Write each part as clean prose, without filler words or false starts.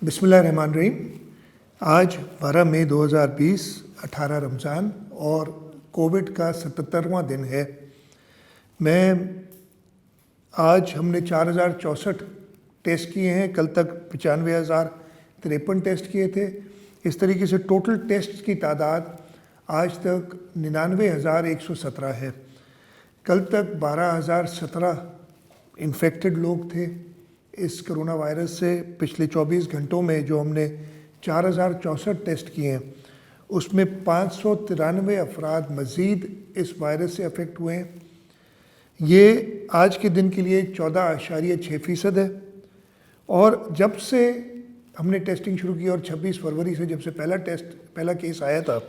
बिस्मिल्लाहिर्रहमानिर्रहीम। आज 12 मई 2020, 18 रमज़ान और कोविड का 77वां दिन है। आज हमने 4064 टेस्ट किए हैं। कल तक 95,053 टेस्ट किए थे। इस तरीके से टोटल टेस्ट की तादाद आज तक 99,117 है। कल तक 12,017 इन्फेक्टेड लोग थे इस कोरोना वायरस से। पिछले 24 घंटों में जो हमने 4064 टेस्ट किए हैं उसमें 593 अफराद मज़ीद इस वायरस से अफेक्ट हुए हैं। ये आज के दिन के लिए 14.6% है। और जब से हमने टेस्टिंग शुरू की और 26 फरवरी से जब से पहला केस आया था,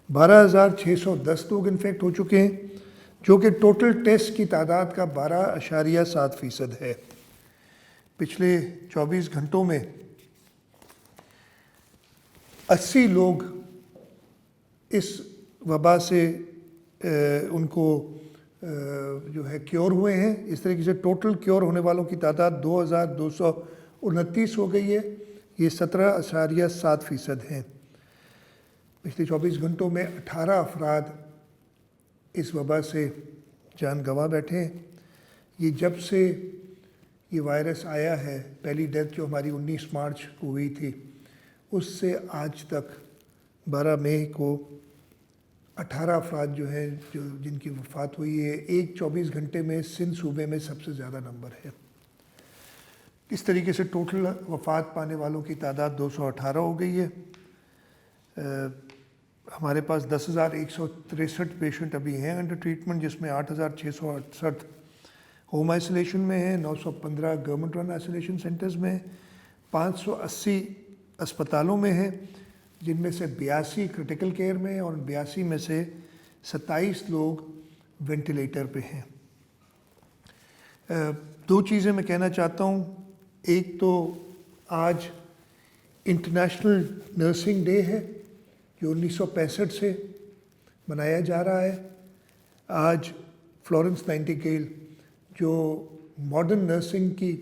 12,610 लोग इन्फेक्ट हो चुके हैं, जो कि टोटल टेस्ट की तादाद का 12.7% है। पिछले 24 घंटों में 80 लोग इस वबा से उनको जो है क्योर हुए हैं। इस तरीके से टोटल क्योर होने वालों की तादाद 2,229 हो गई है। ये 17.7% हैं। पिछले 24 घंटों में 18 अफराद इस वबा से जान गंवा बैठे हैं। ये जब से ये वायरस आया है, पहली डेथ जो हमारी 19 मार्च को हुई थी, उससे आज तक 12 मई को 18 अफराद जो हैं जिनकी वफ़ात हुई है। एक 24 घंटे में सिंध सूबे में सबसे ज़्यादा नंबर है। इस तरीके से टोटल वफ़ात पाने वालों की तादाद 218 हो गई है। हमारे पास 10,163 पेशेंट अभी हैं अंडर ट्रीटमेंट, जिसमें 8,668 होम आइसोलेशन में है, 915 गवर्नमेंट रन आइसोलेशन सेंटर्स में, 580 अस्पतालों में है, जिनमें से 82 क्रिटिकल केयर में और 82 में से 27 लोग वेंटिलेटर पे हैं। दो चीज़ें मैं कहना चाहता हूँ। एक तो आज इंटरनेशनल नर्सिंग डे है जो 1965 से मनाया जा रहा है। आज फ्लोरेंस नाइटिंगेल जो मॉडर्न नर्सिंग की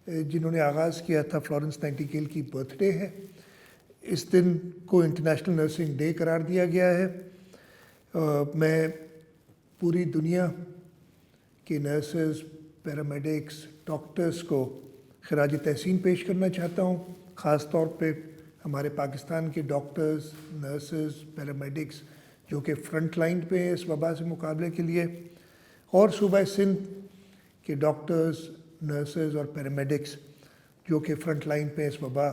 जिन्होंने आगाज़ किया था, फ्लोरेंस नाइटिंगेल की बर्थडे है। इस दिन को इंटरनेशनल नर्सिंग डे करार दिया गया है। मैं पूरी दुनिया के नर्सेस, पैरामेडिक्स, डॉक्टर्स को खराज तहसीन पेश करना चाहता हूँ। ख़ास तौर पे हमारे पाकिस्तान के डॉक्टर्स, नर्सेस, पैरामेडिक्स जो कि फ्रंट लाइन पे हैं इस वबा से मुकाबले के लिए, और सूबा सिंध के डॉक्टर्स, नर्सेस और पैरामेडिक्स जो कि फ्रंट लाइन पे इस वबा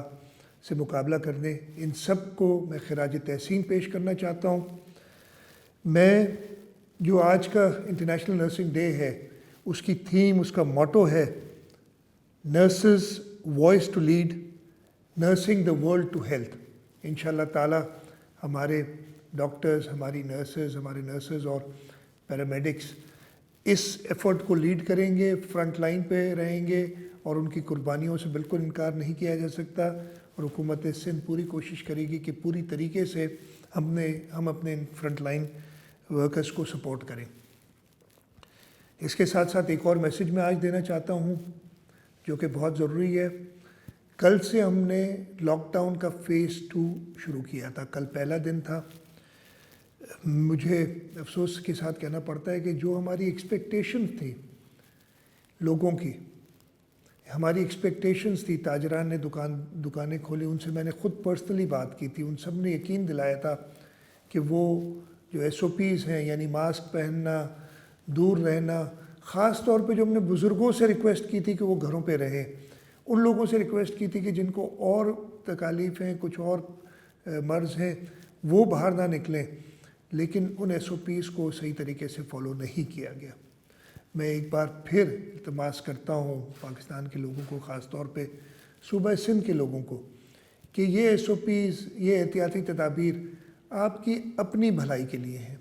से मुकाबला करने, इन सब को मैं खराज तहसीन पेश करना चाहता हूँ। मैं जो आज का इंटरनेशनल नर्सिंग डे है उसकी थीम, उसका मोटो है nurses voice to lead, nursing the world to health. इंशाअल्लाह ताला हमारे डॉक्टर्स, हमारे नर्सेस और पैरामेडिक्स इस एफ़र्ट को लीड करेंगे, फ्रंट लाइन पे रहेंगे और उनकी कुर्बानियों से बिल्कुल इनकार नहीं किया जा सकता। और हुकूमत सिंध पूरी कोशिश करेगी कि पूरी तरीके से हम अपने फ्रंट लाइन वर्कर्स को सपोर्ट करें। इसके साथ साथ एक और मैसेज मैं आज देना चाहता हूँ जो कि बहुत ज़रूरी है। कल से हमने लॉकडाउन का फ़ेज़ 2 शुरू किया था। कल पहला दिन था। मुझे अफसोस के साथ कहना पड़ता है कि जो हमारी एक्सपेक्टेशंस थी लोगों की, हमारी एक्सपेक्टेशंस थी, ताजरान ने दुकानें खोली, उनसे मैंने ख़ुद पर्सनली बात की थी, उन सब ने यकीन दिलाया था कि वो जो SOPs हैं, यानी मास्क पहनना, दूर रहना, ख़ास तौर पे जो हमने बुज़ुर्गों से रिक्वेस्ट की थी कि वो घरों पे रहें, उन लोगों से रिक्वेस्ट की थी कि जिनको और तकालीफ़ हैं, कुछ और मर्ज़ हैं, वो बाहर ना निकलें, लेकिन उन SOPs को सही तरीके से फॉलो नहीं किया गया। मैं एक बार फिर इल्तिमास करता हूँ पाकिस्तान के लोगों को, ख़ास तौर पे सूबा सिंध के लोगों को, कि ये SOPs, ये एहतियाती तदाबीर आपकी अपनी भलाई के लिए हैं,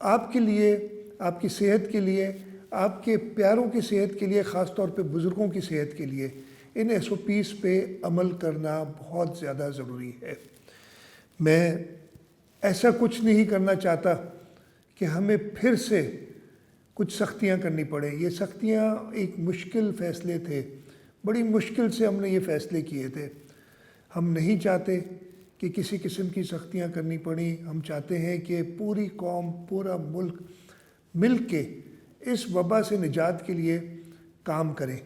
आपके लिए, आपकी सेहत के लिए, आपके प्यारों की सेहत के लिए, ख़ास तौर पे बुज़ुर्गों की सेहत के लिए इन SOPs पे अमल करना बहुत ज़्यादा ज़रूरी है। मैं ऐसा कुछ नहीं करना चाहता कि हमें फिर से कुछ सख्तियाँ करनी पड़े। ये सख्तियाँ एक मुश्किल फ़ैसले थे, بڑی مشکل سے ہم نے یہ فیصلے کیے تھے. ہم نہیں چاہتے کہ کسی قسم کی سختیاں کرنی پڑیں. ہم چاہتے ہیں کہ پوری قوم، پورا ملک مل کے اس وبا سے نجات کے لیے کام کریں.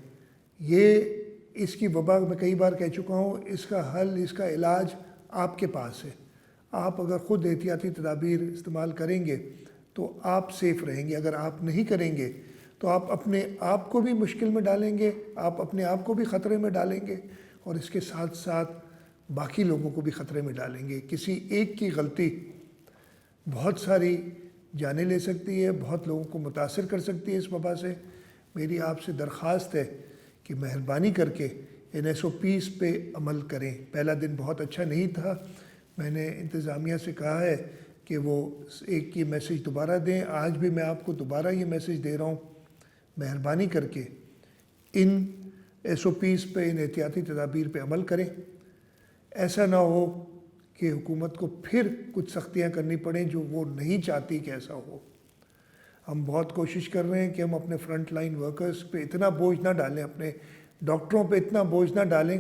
اس کی وبا میں کئی بار کہہ چکا ہوں، اس کا حل، اس کا علاج آپ کے پاس ہے. آپ اگر خود احتیاطی تدابیر استعمال کریں گے تو آپ سیف رہیں گے. اگر آپ نہیں کریں گے تو آپ اپنے آپ کو بھی مشکل میں ڈالیں گے، آپ اپنے آپ کو بھی خطرے میں ڈالیں گے، اور اس کے ساتھ ساتھ باقی لوگوں کو بھی خطرے میں ڈالیں گے. کسی ایک کی غلطی بہت ساری جانیں لے سکتی ہے، بہت لوگوں کو متاثر کر سکتی ہے اس وبا سے. میری آپ سے درخواست ہے کہ مہربانی کر کے ان SOPs پہ عمل کریں. پہلا دن بہت اچھا نہیں تھا. میں نے انتظامیہ سے کہا ہے کہ وہ ایک یہ میسیج دوبارہ دیں. آج بھی میں آپ کو دوبارہ یہ میسیج دے رہا ہوں، مہربانی کر کے ان SOPs پہ، ان احتیاطی تدابیر پہ عمل کریں. ایسا نہ ہو کہ حکومت کو پھر کچھ سختیاں کرنی پڑیں جو وہ نہیں چاہتی کہ ایسا ہو. ہم بہت کوشش کر رہے ہیں کہ ہم اپنے فرنٹ لائن ورکرز پہ اتنا بوجھ نہ ڈالیں، اپنے ڈاکٹروں پہ اتنا بوجھ نہ ڈالیں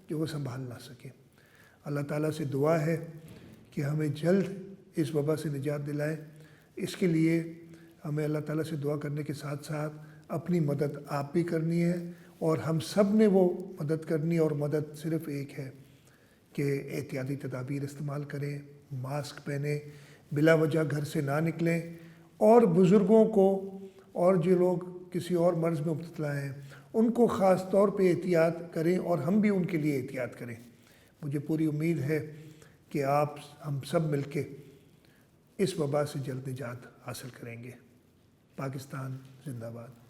جو وہ سنبھال نہ سکیں. اللہ تعالیٰ سے دعا ہے کہ ہمیں جلد اس وبا سے نجات دلائے. اس کے لیے ہمیں اللہ تعالیٰ سے دعا کرنے کے ساتھ ساتھ اپنی مدد آپ بھی کرنی ہے، اور ہم سب نے وہ مدد کرنی ہے. اور مدد صرف ایک ہے کہ احتیاطی تدابیر استعمال کریں، ماسک پہنیں، بلا وجہ گھر سے نہ نکلیں، اور بزرگوں کو اور جو لوگ کسی اور مرض میں مبتلا ہیں ان کو خاص طور پہ احتیاط کریں، اور ہم بھی ان کے لیے احتیاط کریں. مجھے پوری امید ہے کہ ہم سب مل کے اس وبا سے جلد نجات حاصل کریں گے. پاکستان زندہ باد.